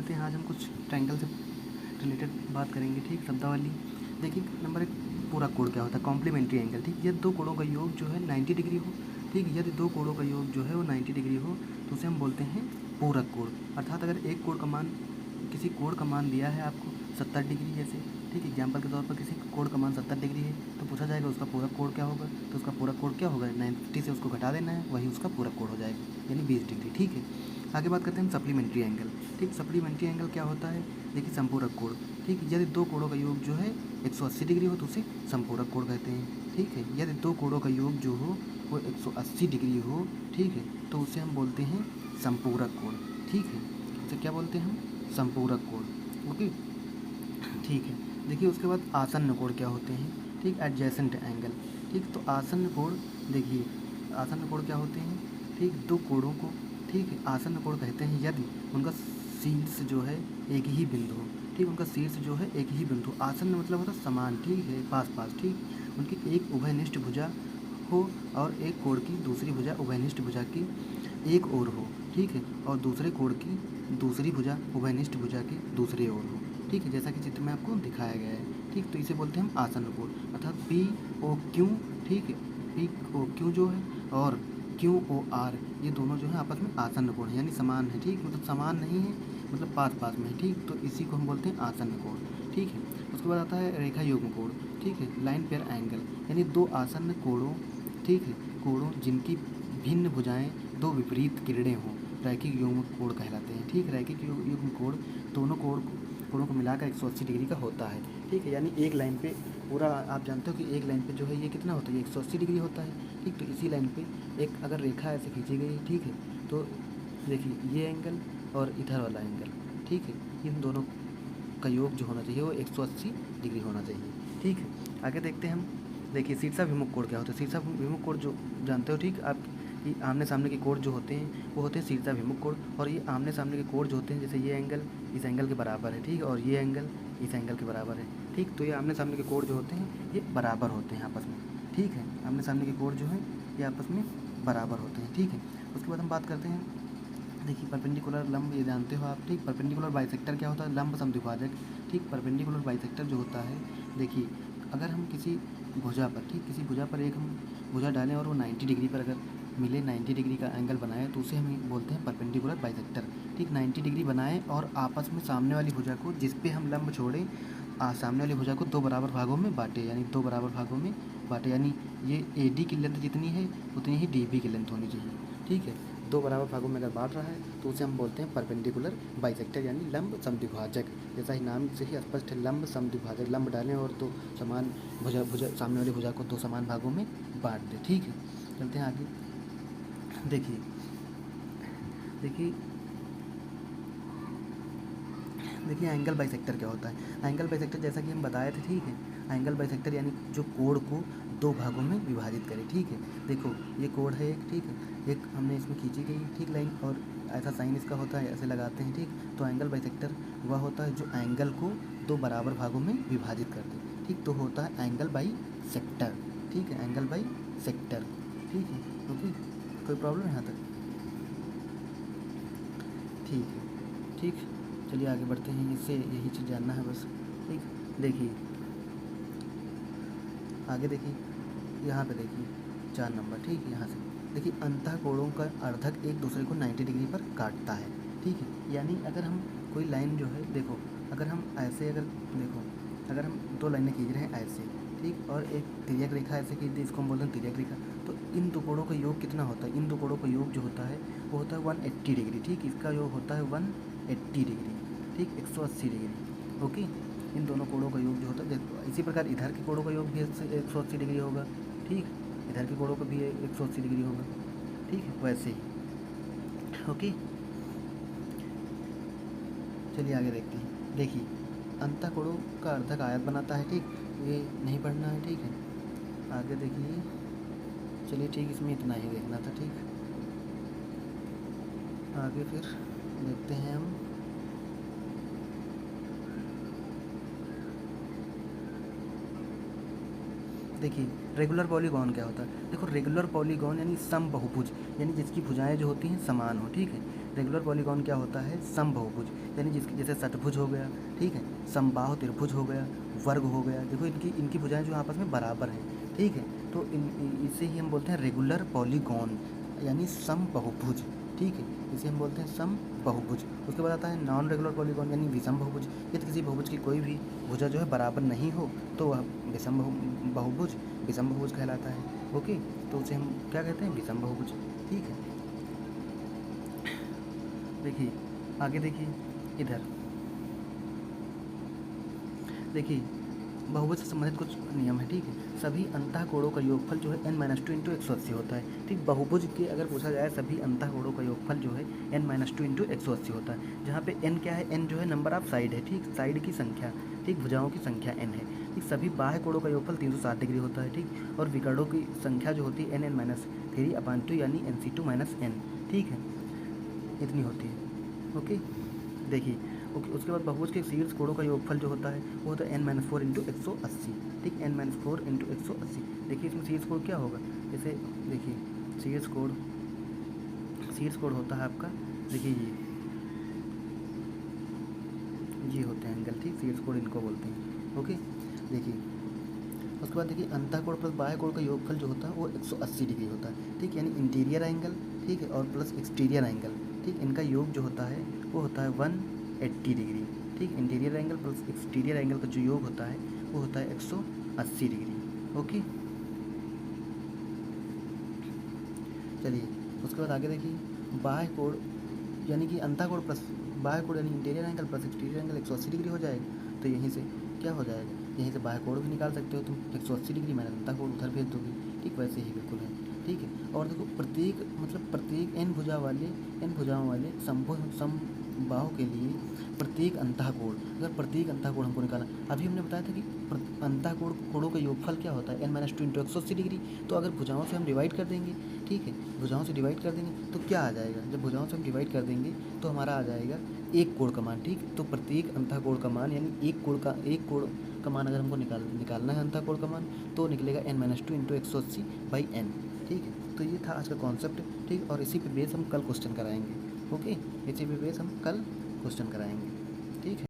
करते हैं, आज हम कुछ ट्रायंगल से रिलेटेड बात करेंगे। ठीक, शब्दावली। देखिए नंबर 1 पूरा कोण क्या होता है, कॉम्प्लीमेंट्री एंगल। ठीक, यदि दो कोणों का योग जो है 90 डिग्री हो, ठीक, यदि दो कोणों का योग जो है वो 90 डिग्री हो तो उसे हम बोलते हैं पूरक कोण। अर्थात अगर एक कोण का मान, किसी कोण का मान दिया है आपको 70 डिग्री जैसे, ठीक, एग्जाम्पल के तौर पर किसी कोण का मान 70 डिग्री है तो पूछा जाएगा उसका पूरक कोण क्या होगा, तो उसका पूरक कोण क्या होगा, 90 से उसको घटा देना है, वही उसका पूरक कोण हो जाएगा, यानी 20 डिग्री। ठीक है, आगे बात करते हैं हम सप्लीमेंट्री एंगल। ठीक, सप्लीमेंट्री एंगल क्या होता है, देखिए संपूरक कोण। ठीक, यदि दो कोणों का योग जो है 180 डिग्री हो तो उसे संपूरक कोण कहते हैं। ठीक है, यदि दो कोणों का योग जो हो वो 180 डिग्री हो, ठीक है, तो उसे हम बोलते हैं संपूरक कोण। ठीक है, उसे क्या बोलते हैं हम, संपूरक कोण। ओके, ठीक है। देखिए उसके बाद आसन्न कोण क्या होते हैं। ठीक, एडजेसेंट एंगल। ठीक, तो आसन्न कोण, देखिए आसन्न कोण क्या होते हैं। ठीक, दो कोणों को, ठीक है, आसन्न कोण कहते हैं यदि उनका शीर्ष जो है एक ही बिंदु हो। ठीक, उनका शीर्ष जो है एक ही बिंदु, आसन्न मतलब होता है समान, ठीक है, पास पास। ठीक, उनकी एक उभयनिष्ठ भुजा हो और एक कोण की दूसरी भुजा उभयनिष्ठ भुजा की एक ओर हो। ठीक है, और दूसरे कोण की दूसरी भुजा उभयनिष्ठ भुजा की दूसरी ओर हो। ठीक है, जैसा कि चित्र में आपको दिखाया गया है। ठीक, तो इसे बोलते हैं हम आसन्न कोण, अर्थात पी ओ क्यू। ठीक है, पी ओ क्यू जो है और क्यू ओ आर, ये दोनों जो है आपस में आसन्न कोण है, यानी समान है। ठीक, मतलब समान नहीं है, मतलब पास पास में है। ठीक, तो इसी को हम बोलते हैं आसन्न कोण। ठीक है, उसके बाद आता है रेखा युग्म कोण। ठीक है, लाइन पेयर एंगल, यानी दो आसन्न कोणों, ठीक है, कोणों जिनकी भिन्न भुजाएं दो विपरीत किरणें हों, रैखिक युग्म कोण कहलाते हैं। ठीक, रैखिक युग्म कोण दोनों कोणों को मिलाकर 180 डिग्री का होता है। ठीक है, यानी एक लाइन पे पूरा, आप जानते हो कि एक लाइन पे जो है ये कितना होता है, ये 180 डिग्री होता है। ठीक, तो इसी लाइन पे एक अगर रेखा ऐसे खींची गई, ठीक है, तो देखिए ये एंगल और इधर वाला एंगल, ठीक है, इन दोनों का योग जो होना चाहिए वो 180 डिग्री होना चाहिए। ठीक है, आगे देखते हैं हम। देखिए शीर्षाभिमुख कोण क्या होता है। शीर्षाभिमुख कोण जो जानते हो, ठीक, आप ये आमने सामने के कोण जो होते हैं वो होते हैं शीर्षाभिमुख कोण, और ये आमने सामने के कोण जो होते हैं, जैसे ये एंगल इस एंगल के बराबर है, ठीक, और ये एंगल इस एंगल के बराबर है। ठीक, तो ये आमने सामने के कोण जो होते हैं ये बराबर होते हैं आपस में। ठीक है, आमने सामने के कोण जो हैं ये आपस में बराबर होते हैं। ठीक है, उसके बाद हम बात करते हैं, देखिए परपेंडिकुलर लंब, ये जानते हो आप। ठीक, परपेंडिकुलर बाइसेक्टर क्या होता है, लंब समद्विभाजक। ठीक, परपेंडिकुलर बाइसेक्टर जो होता है, देखिए अगर हम किसी भुजा पर, ठीक, किसी भुजा पर एक हम भुजा डालें और वो 90 डिग्री पर अगर मिले, 90 डिग्री का एंगल बनाए तो उसे हम बोलते हैं परपेंडिकुलर बाइसेक्टर। ठीक, 90 डिग्री बनाएं और आपस में सामने वाली भुजा को, जिस पे हम लंब छोड़ें, सामने वाली भुजा को दो बराबर भागों में बांटे, यानी दो बराबर भागों में बांटे, यानी ये ए डी की लेंथ जितनी है उतनी ही डी बी की लेंथ होनी चाहिए। ठीक है, दो बराबर भागों में अगर बांट रहा है तो उसे हम बोलते हैं परपेंडिकुलर बाइसेक्टर, यानी लंब समद्विभाजक। जैसा ही नाम से ही स्पष्ट है, लंब समद्विभाजक, लंब डालें और दो समान भुजा सामने वाली भुजा को दो समान भागों में बांट दें। ठीक है, चलते हैं आगे। देखिए देखिए एंगल बाइसेक्टर क्या होता है। एंगल बाइसेक्टर जैसा कि हम बताए थे, ठीक है, एंगल बाइसेक्टर यानी जो कोण को दो भागों में विभाजित करे। ठीक है, देखो ये कोण है एक, ठीक है, एक हमने इसमें खींची गई, ठीक, लाइन, और ऐसा साइन इसका होता है, ऐसे लगाते हैं। ठीक, तो एंगल बाइसेक्टर वह होता है जो एंगल को दो बराबर भागों में विभाजित कर दे। ठीक, तो होता है एंगल बाइसेक्टर। ठीक है, एंगल बाइसेक्टर। ठीक है, ओके, कोई प्रॉब्लम यहाँ तक? ठीक है, ठीक, चलिए आगे बढ़ते हैं, इससे यही चीज़ जानना है बस। ठीक, देखिए आगे देखिए, यहाँ पे देखिए 4 नंबर, ठीक है, यहाँ से देखिए अंतः कोणों का अर्धक एक दूसरे को 90 डिग्री पर काटता है। ठीक है, यानी अगर हम कोई लाइन जो है, देखो अगर हम ऐसे, अगर हम दो लाइनें खींच रहे हैं ऐसे, ठीक, और एक तिर्यक रेखा ऐसे खींच दी, इसको हम बोलते हैं तिर्यक रेखा, तो इन दो कोणों का योग कितना होता है, इन दो कोणों का योग जो होता है वो होता है 180 डिग्री। ठीक, इसका योग होता है 180 डिग्री। ठीक, 180 डिग्री। ओके, इन दोनों कोणों का योग जो होता है, देखो इसी प्रकार इधर के कोणों का योग भी 180 डिग्री होगा। ठीक, इधर के कोणों का भी 180 डिग्री होगा। ठीक है, वैसे ही। ओके, चलिए आगे देखते हैं। देखिए अंतः कोणों का अर्धक आयत बनाता है। ठीक, ये नहीं पढ़ना है। ठीक है, आगे देखिए, चलिए ठीक, इसमें इतना ही देखना था। ठीक, आगे फिर देखते हैं हम। देखिए रेगुलर पॉलीगॉन क्या होता है। देखो रेगुलर पॉलीगॉन यानी सम बहुभुज, यानी जिसकी भुजाएं जो होती हैं समान हो। ठीक है, रेगुलर पॉलीगॉन क्या होता है, समबाहुभुज, यानी जिसकी जैसे षटभुज हो गया, ठीक है, समबाहु त्रिभुज हो गया, वर्ग हो गया, देखो इनकी भुजाएं जो आपस में बराबर हैं, ठीक है, तो इसे ही हम बोलते हैं रेगुलर पॉलीगॉन यानी समबाहुभुज, ठीक है, इसे हम बोलते हैं समबाहुभुज। उसके बाद आता है नॉन रेगुलर पॉलीगॉन यानी विषम बहुभुज, यदि किसी बहुभुज की कोई भी भुजा जो है बराबर नहीं हो तो वह बहुभुज विषम बहुभुज कहलाता है। ओके, तो उसे हम क्या कहते हैं, विषम बहुभुज, ठीक है। देखिए आगे देखिए, इधर देखिए बहुभुज से संबंधित कुछ नियम है, ठीक है। सभी अंतः कोणों का योगफल जो है n-2 इंटू 180 होता है, ठीक। बहुभुज के अगर पूछा जाए सभी अंतः कोणों का योगफल जो है n-2 इंटू 180 होता है, जहाँ पे n क्या है, n जो है नंबर ऑफ साइड है, ठीक, साइड की संख्या, ठीक, भुजाओं की संख्या n है, ठीक। सभी बाह्य कोणों का योगफल 360 डिग्री होता है, ठीक, और विकर्णों की संख्या जो होती है n-3/2 यानी nc2 - n, ठीक है, इतनी होती है। ओके, देखिए ओके, उसके बाद बहुभुज के शीर्ष कोणों का योगफल जो होता है वो होता है n-4 इंटू 180, ठीक, n-4 इंटू 180। देखिए इसमें शीर्ष कोण क्या होगा, जैसे देखिए शीर्ष कोण होता है आपका, देखिए ये होते हैं एंगल, ठीक, शीर्ष कोण इनको बोलते हैं। ओके, देखिए उसके बाद देखिए अंतः कोण प्लस बाह्य कोण का योगफल जो होता है वो 180 डिग्री होता है, ठीक, यानी इंटीरियर एंगल, ठीक है, और प्लस एक्सटीरियर एंगल, ठीक, इनका योग जो होता है वो होता है 180 डिग्री, ठीक, interior angle plus exterior angle का जो योग होता है वो होता है 180 डिग्री। ओके, चलिए उसके बाद आगे देखिए बाह्य कोण यानी कि अंतः कोण प्लस बाह्य कोण यानी interior angle plus exterior angle 180 degree हो जाएगा, तो यहीं से क्या हो जाएगा, यहीं से बाह्य कोण भी निकाल सकते हो तुम, 180 डिग्री मैंने अंतः कोण उधर भेज दोगे, ठीक, वैसे ही बिल्कुल है, ठीक है। और देखो प्रत्येक n भुजाओं वाले समबाहु के लिए प्रत्येक अंतः कोण, अगर प्रत्येक अंतः कोण हमको निकालना, अभी हमने बताया था कि अंतः कोणों का योगफल क्या होता है n-2 इंटू 180 डिग्री, तो अगर भुजाओं से हम डिवाइड कर देंगे, ठीक है, भुजाओं से डिवाइड कर देंगे तो क्या आ जाएगा, जब भुजाओं से हम डिवाइड कर देंगे तो हमारा आ जाएगा एक कोण का मान, ठीक, तो प्रत्येक अंतः कोण का मान यानी एक कोण का मान अगर हमको निकालना है अंतः कोण का मान तो निकलेगा n-2 इंटू 180/n, ठीक है। तो ये था आज का कॉन्सेप्ट, ठीक, और इसी पे बेस हम कल क्वेश्चन कराएंगे। ओके, इसी पे बेस हम कल क्वेश्चन कराएंगे, ठीक है।